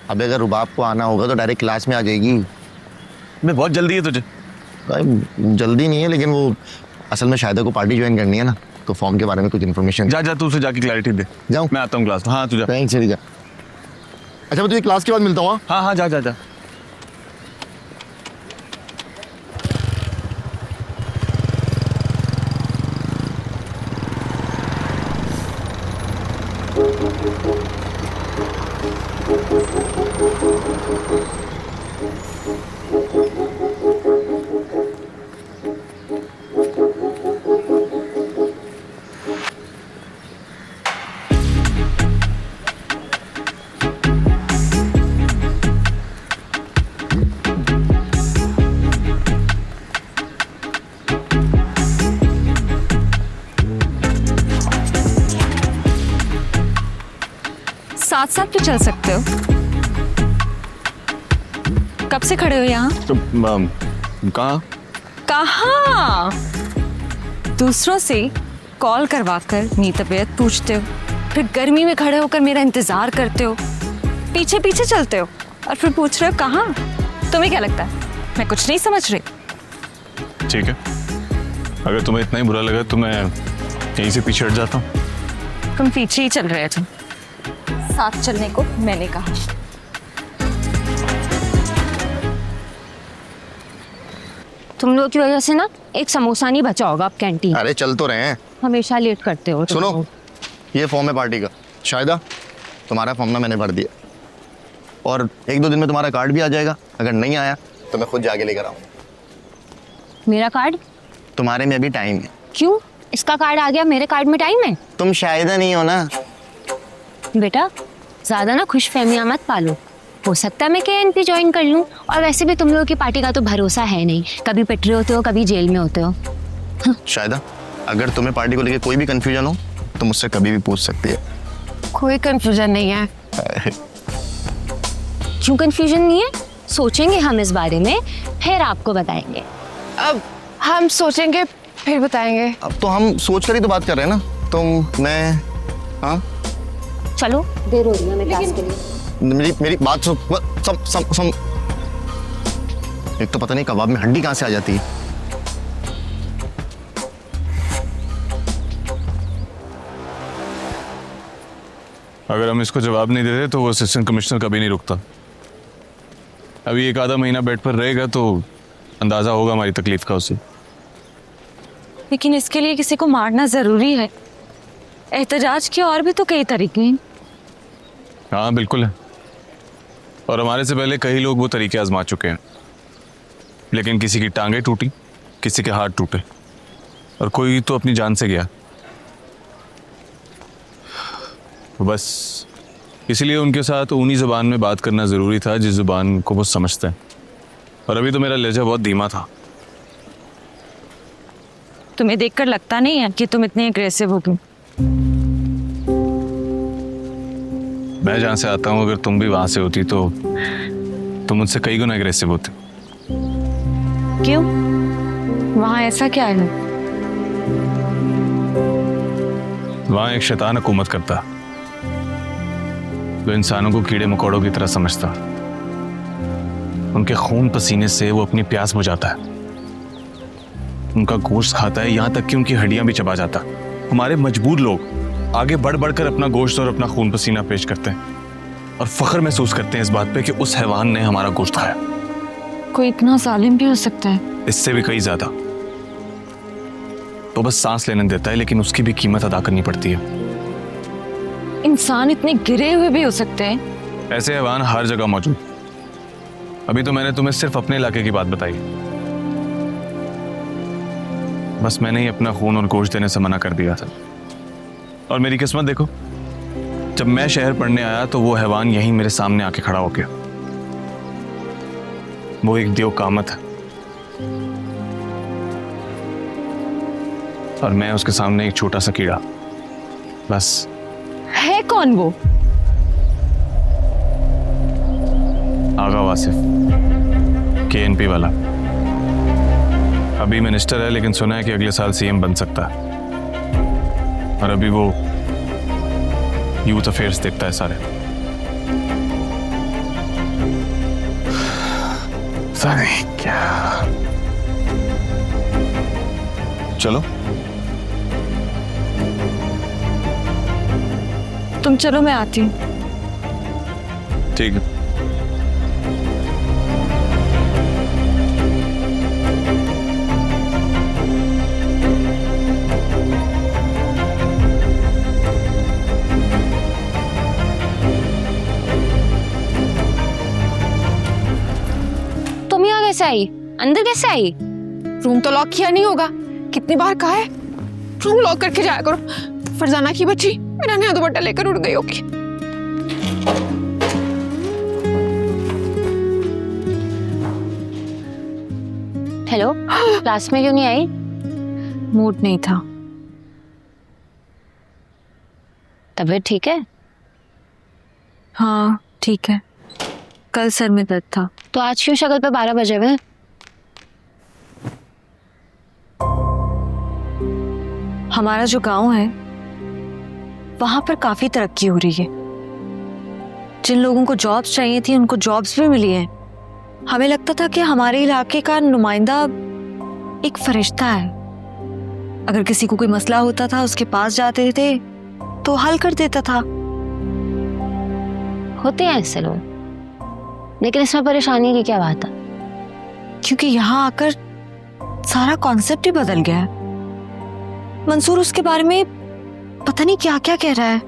अबे अगर रुबाब को आना होगा तो डायरेक्ट क्लास में आ जाएगी। मैं बहुत जल्दी है तुझे। भाई जल्दी नहीं है, लेकिन वो असल में शायदा को पार्टी ज्वाइन करनी है ना, तो फॉर्म के बारे में कुछ इन्फॉर्मेशन। जा तू उसे जाके क्लैरिटी दे। जाऊँ? मैं आता हूँ क्लास में। हाँ तुझे। थैंक्स, चली जा। अच्छा मैं तुझे क्लास के बाद मिलता हूँ। हाँ हाँ जा जा जा। साथ साथ भी चल सकते हो। कब से खड़े हो यहाँ? तो कहाँ? कहाँ? दूसरों से कॉल करवाकर मेरी तबीयत पूछते हो, फिर गर्मी में खड़े होकर मेरा इंतजार करते हो, पीछे पीछे चलते हो और फिर पूछ रहे हो कहाँ? तुम्हें क्या लगता है मैं कुछ नहीं समझ रही? ठीक है, अगर तुम्हें इतना ही बुरा लगा तो मैं यहीं से पीछे हट जाता हूँ। तुम पीछे ही चल रहे हो। तुम साथ चलने को मैंने कहा। तुम लोग की वजह से ना एक समोसा नहीं बचा होगा अब कैंटीन। अरे चल तो रहे हैं। हमेशा लेट करते हो तुम सुनो, लोग। ये फॉर्म है पार्टी का। शायदा तुम्हारा फॉर्म ना मैंने भर दिया, और 1-2 दिन में तुम्हारा कार्ड भी आ जाएगा। अगर नहीं आया तो मैं खुद जाके लेकर आऊँ। मेरा कार्ड? तुम्हारे में अभी टाइम है। क्यों? इसका कार्ड आ गया, मेरे कार्ड में टाइम है? तुम शायदा नहीं हो ना। बेटा ज्यादा ना खुश फहमियां मत पालो। हो सकता है मैं केएनपी ज्वाइन कर लूं, और वैसे भी तुम लोगों की पार्टी का तो भरोसा है नहीं, कभी पिट रहे होते हो कभी जेल में होते हो। शायदा अगर तुम्हें पार्टी को लेके कोई भी कंफ्यूजन हो तो मुझसे कभी भी पूछ सकती है। कोई कंफ्यूजन नहीं है। क्यों कंफ्यूजन नहीं है? सोचेंगे हम इस बारे में, फिर आपको बताएंगे। अब हम सोचेंगे फिर बताएंगे। अब तो हम सोच कर ही तो बात कर रहे हैं ना, तुम मैं। हाँ चलो देर हो रही है हमें क्लास के लिए। मेरी बात सुन। सम एक तो पता नहीं कबाब में हड्डी कहाँ से आ जाती है। अगर हम इसको जवाब नहीं देते तो वो असिस्टेंट कमिश्नर कभी नहीं रुकता। अभी 1 आधा महीना बेड पर रहेगा तो अंदाजा होगा हमारी तकलीफ का उसे। लेकिन इसके लिए किसी को मारना जरूरी है? एहतजाज के और भी तो कई तरीके हैं। हाँ बिल्कुल है, और हमारे से पहले कई लोग वो तरीके आजमा चुके हैं, लेकिन किसी की टांगें टूटी, किसी के हाथ टूटे, और कोई तो अपनी जान से गया। बस इसलिए उनके साथ उन्हीं ज़ुबान में बात करना ज़रूरी था जिस ज़ुबान को वो समझते हैं। और अभी तो मेरा लहजा बहुत धीमा था। तुम्हें देखकर लगता नहीं है कि तुम इतने अग्रेसिव हो गए। मैं जहाँ से आता हूँ, अगर तुम भी वहाँ से होती तो तुम मुझसे कई गुना अग्रेसिव होते। क्यों? वहाँ ऐसा क्या है? वहाँ एक शैतान हुकूमत करता, जो इंसानों को कीड़े मकोड़ों की तरह समझता। उनके खून पसीने से वो अपनी प्यास बुझाता है, उनका गोश्त खाता है, यहाँ तक कि उनकी हड्डियां भी चबा जाता। हमारे मजबूर लोग आगे बढ़ बढ़कर अपना गोश्त और अपना खून पसीना पेश करते हैं और फख्र महसूस करते हैं इस बात पे कि उस हैवान ने हमारा गोश्त खाया। कोई इतना जालिम भी हो सकता है? इससे भी कई ज्यादा। तो बस सांस लेने देता है, लेकिन उसकी भी कीमत अदा करनी पड़ती है। इंसान इतने गिरे हुए भी हो सकते हैं? ऐसे हैवान हर जगह मौजूद। अभी तो मैंने तुम्हें सिर्फ अपने इलाके की बात बताई, बस मैंने ही अपना खून और गोश्त देने से मना कर दिया था। और मेरी किस्मत देखो, जब मैं शहर पढ़ने आया तो वो हैवान यहीं मेरे सामने आके खड़ा हो गया। वो एक देव कामत है, और मैं उसके सामने एक छोटा सा कीड़ा। बस। है कौन वो? आगा वासिफ, केएनपी वाला। अभी मिनिस्टर है, लेकिन सुना है कि अगले साल सीएम बन सकता है। और अभी वो यूथ अफेयर्स देखता है सारे। पता नहीं क्या। चलो तुम चलो, मैं आती हूँ। ठीक है। तुम यहाँ कैसे आई? अंदर कैसे आई? रूम तो लॉक किया नहीं होगा। कितनी बार कहा है रूम लॉक करके जाया करो। फरजाना की बच्ची मेरा नया दुपट्टा लेकर उड़ गई होगी। हेलो, क्लास में क्यों नहीं आई? मूड नहीं था। तबीयत ठीक है? हाँ ठीक है, कल सर में दर्द था। तो आज क्यों शक्ल पे 12 बजे हुए? हमारा जो गांव है वहां पर काफी तरक्की हो रही है। जिन लोगों को जॉब्स चाहिए थी उनको जॉब्स भी मिली हैं। हमें लगता था कि हमारे इलाके का नुमाइंदा एक फरिश्ता है। अगर किसी को कोई मसला होता था उसके पास जाते थे तो हल कर देता था। होते हैं ऐसे लोग, लेकिन इसमें परेशानी की क्या बात है? क्योंकि यहाँ आकर सारा कॉन्सेप्ट ही बदल गया है। मंसूर उसके बारे में पता नहीं क्या क्या कह रहा है।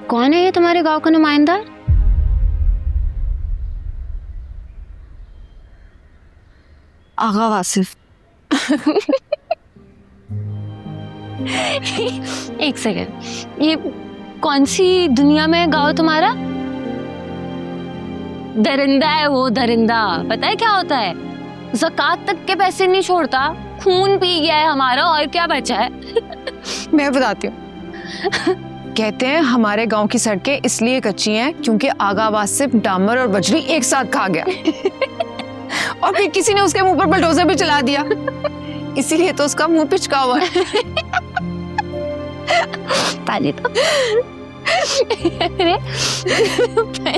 कौन है ये तुम्हारे गांव का नुमाइंदा? आगा वासिफ। एक सेकेंड, ये कौन सी दुनिया में है गांव तुम्हारा? दरिंदा है वो, दरिंदा। पता है क्या होता है? ज़कात तक के पैसे नहीं छोड़ता, खून पी गया है हमारा, और क्या बचा है? मैं बताती हूँ। कहते हैं हमारे गांव की सड़कें इसलिए कच्ची हैं क्योंकि आगा वासिफ डामर और बजरी एक साथ खा गया और फिर किसी ने उसके मुंह पर बुलडोजर भी चला दिया, इसीलिए तो उसका मुंह पिचका हुआ है। पाली तो अरे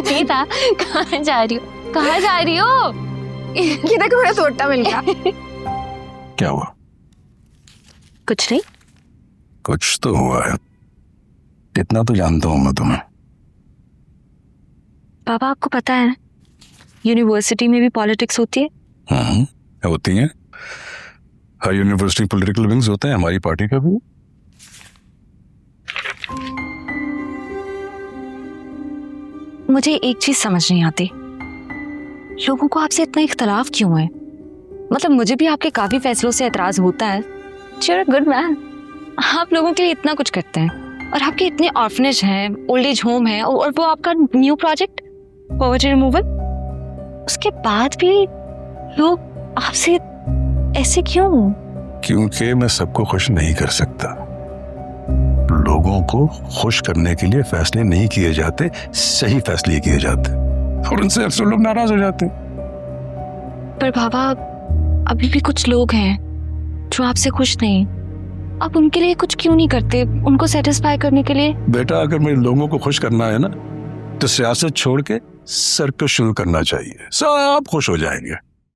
नहीं था। कहाँ जा रही हो? कहाँ जा रही हो? ये देखो मेरा तोता मिल गया। क्या हुआ? कुछ नहीं। कुछ तो हुआ है, इतना तो जानता हूं मैं तुम्हें। पापा आपको पता है यूनिवर्सिटी में भी पॉलिटिक्स होती है। होती है, हर यूनिवर्सिटी पॉलिटिकल विंग्स होते हैं, हमारी पार्टी का भी। मुझे एक चीज समझ नहीं आती, लोगों को आपसे इतना इख्तलाफ क्यों है? मतलब मुझे भी आपके काफी फैसलों से एतराज होता है। You're a good man. आप लोगों के लिए इतना कुछ करते हैं और आपके इतने ऑर्फनेज हैं, ओल्ड एज होम है, और वो आपका न्यू प्रोजेक्ट पॉवर्टी रिमूवल, उसके बाद भी लोग आपसे ऐसे क्यों? क्योंकि मैं सबको खुश नहीं कर सकता। लोगों को खुश करने के लिए फैसले नहीं किए जाते, सही फैसले किए जाते, और उनसे अक्सर लोग नाराज हो जाते हैं। पर बाबा अभी भी कुछ लोग हैं जो आपसे खुश नहीं। आप उनके लिए कुछ क्यों नहीं करते, उनको सेटिस्फाई करने के लिए? बेटा, अगर मेरे लोगों को खुश करना है ना, तो सियासत छोड़ के सर्कस शुरू करना चाहिए, सब खुश हो जाएंगे।